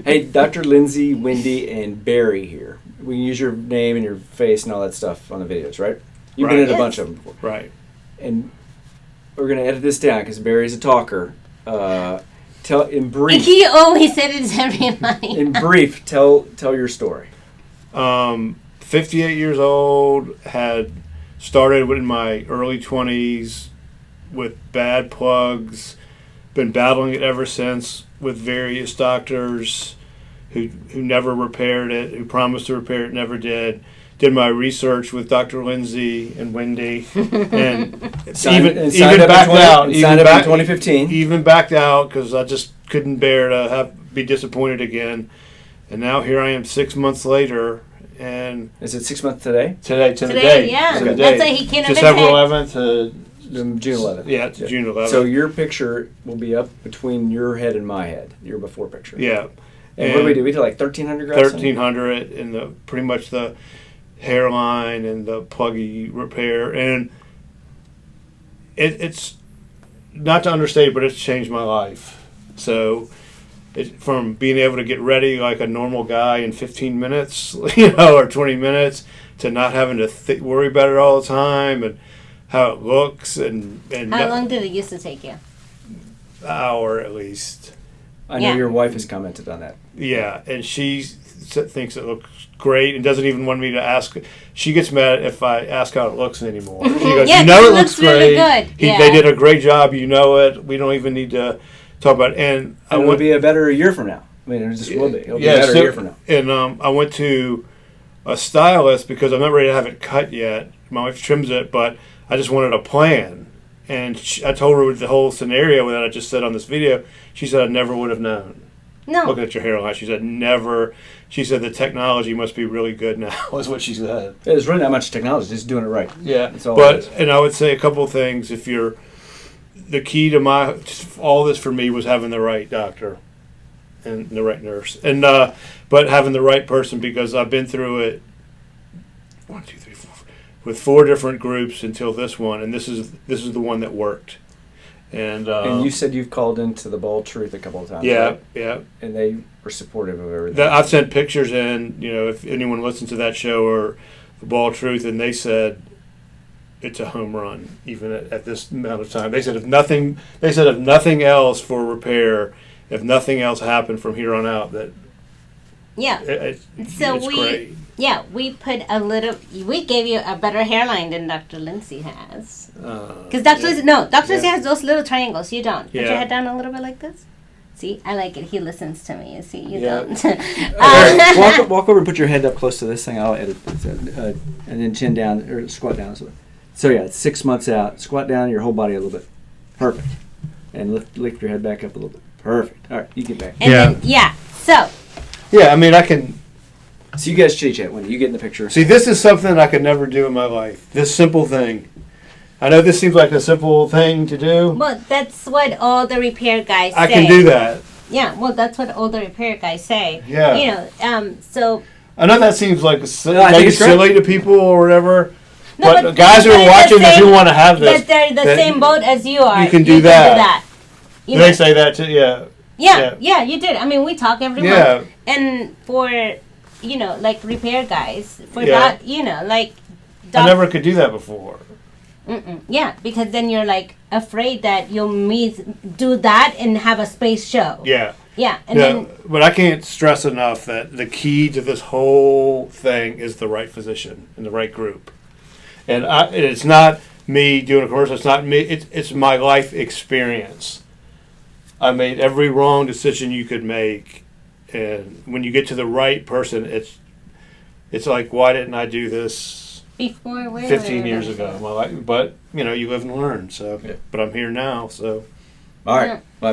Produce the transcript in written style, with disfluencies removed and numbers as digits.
Hey, Dr. Lindsey, Wendy, and Barry here. We can use your name and your face and all that stuff on the videos, right? You've been in a bunch of them before. Right. And we're going to edit this down because Barry's a talker. Tell in brief. He always said it to everybody. In brief, tell your story. 58 years old, had started in my early 20s with bad plugs, been battling it ever since with various doctors who never repaired it, who promised to repair it, never did. Did my research with Dr. Lindsey and Wendy, and even backed out. Signed up in 2015. Even backed out because I just couldn't bear to be disappointed again. And now here I am 6 months later. And is it 6 months today? Today, to the day. Yeah. To the That's day. why he can't December 11th to June 11th. Yeah, to June 11th. So your picture will be up between your head and my head. Your before picture. Yeah. And what do we do? We did like 1,300 grafts. 1,300 in pretty much the hairline and the pluggy repair, and it's not to understate it, but it's changed my life. So from being able to get ready like a normal guy in 15 minutes, or 20 minutes, to not having to worry about it all the time and how it looks and how long did it used to take you? An hour at least. I know your wife has commented on that. Yeah, and she thinks it looks great and doesn't even want me to ask. She gets mad if I ask how it looks anymore. She goes, yeah, you know it looks great. Really good. They did a great job. You know it. We don't even need to talk about it. And it will be a better year from now. I mean, it just will be. It'll be a better year from now. And I went to a stylist because I'm not ready to have it cut yet. My wife trims it, but I just wanted a plan. And I told her the whole scenario that I just said on this video. She said I never would have known. No. Looking at your hairline, she said never. She said the technology must be really good now. Is what she said. There's really not much technology, just doing it right. Yeah, that's all. And I would say a couple of things. If you're the key to all this for me was having the right doctor and the right nurse, and but having the right person, because I've been through it 1, 2, 3, 4 with 4 different groups until this one, and this is the one that worked. And you said you've called into the Bald Truth a couple of times. Yeah, right? yeah. And they were supportive of everything. I've sent pictures in, if anyone listens to that show or the Bald Truth, and they said it's a home run, even at this amount of time. They said if nothing else for repair, if nothing else happened from here on out, that it's great. Yeah, we gave you a better hairline than Dr. Lindsey has. Because Dr. Lindsey has those little triangles. You don't. Put your head down a little bit like this. See, I like it. He listens to me. You see, you don't. Walk over and put your head up close to this thing. I'll edit this. And then chin down, or squat down. So yeah, it's 6 months out. Squat down your whole body a little bit. Perfect. And lift your head back up a little bit. Perfect. All right, you get back. So. Yeah, I mean, I can. So you guys chit chat when you get in the picture. See, this is something I could never do in my life. This simple thing. I know this seems like a simple thing to do. Well, that's what all the repair guys say. I can do that. Yeah, well, that's what all the repair guys say. Yeah. So. I know that seems like silly to people or whatever. No, but guys who are watching this who want to have this. That they're the same boat as you are. You can do that. They say that too, Yeah, you did. I mean, we talk every month. And for, like repair guys, I never could do that before. Yeah, because then you're like afraid that you'll do that and have a space show. Yeah. Yeah. And but I can't stress enough that the key to this whole thing is the right physician and the right group. And it's not me doing a commercial. It's not me. It's my life experience. I made every wrong decision you could make, and when you get to the right person, it's like, why didn't I do this before 15 years ago? But you live and learn. So, but I'm here now. So, all right. Bye.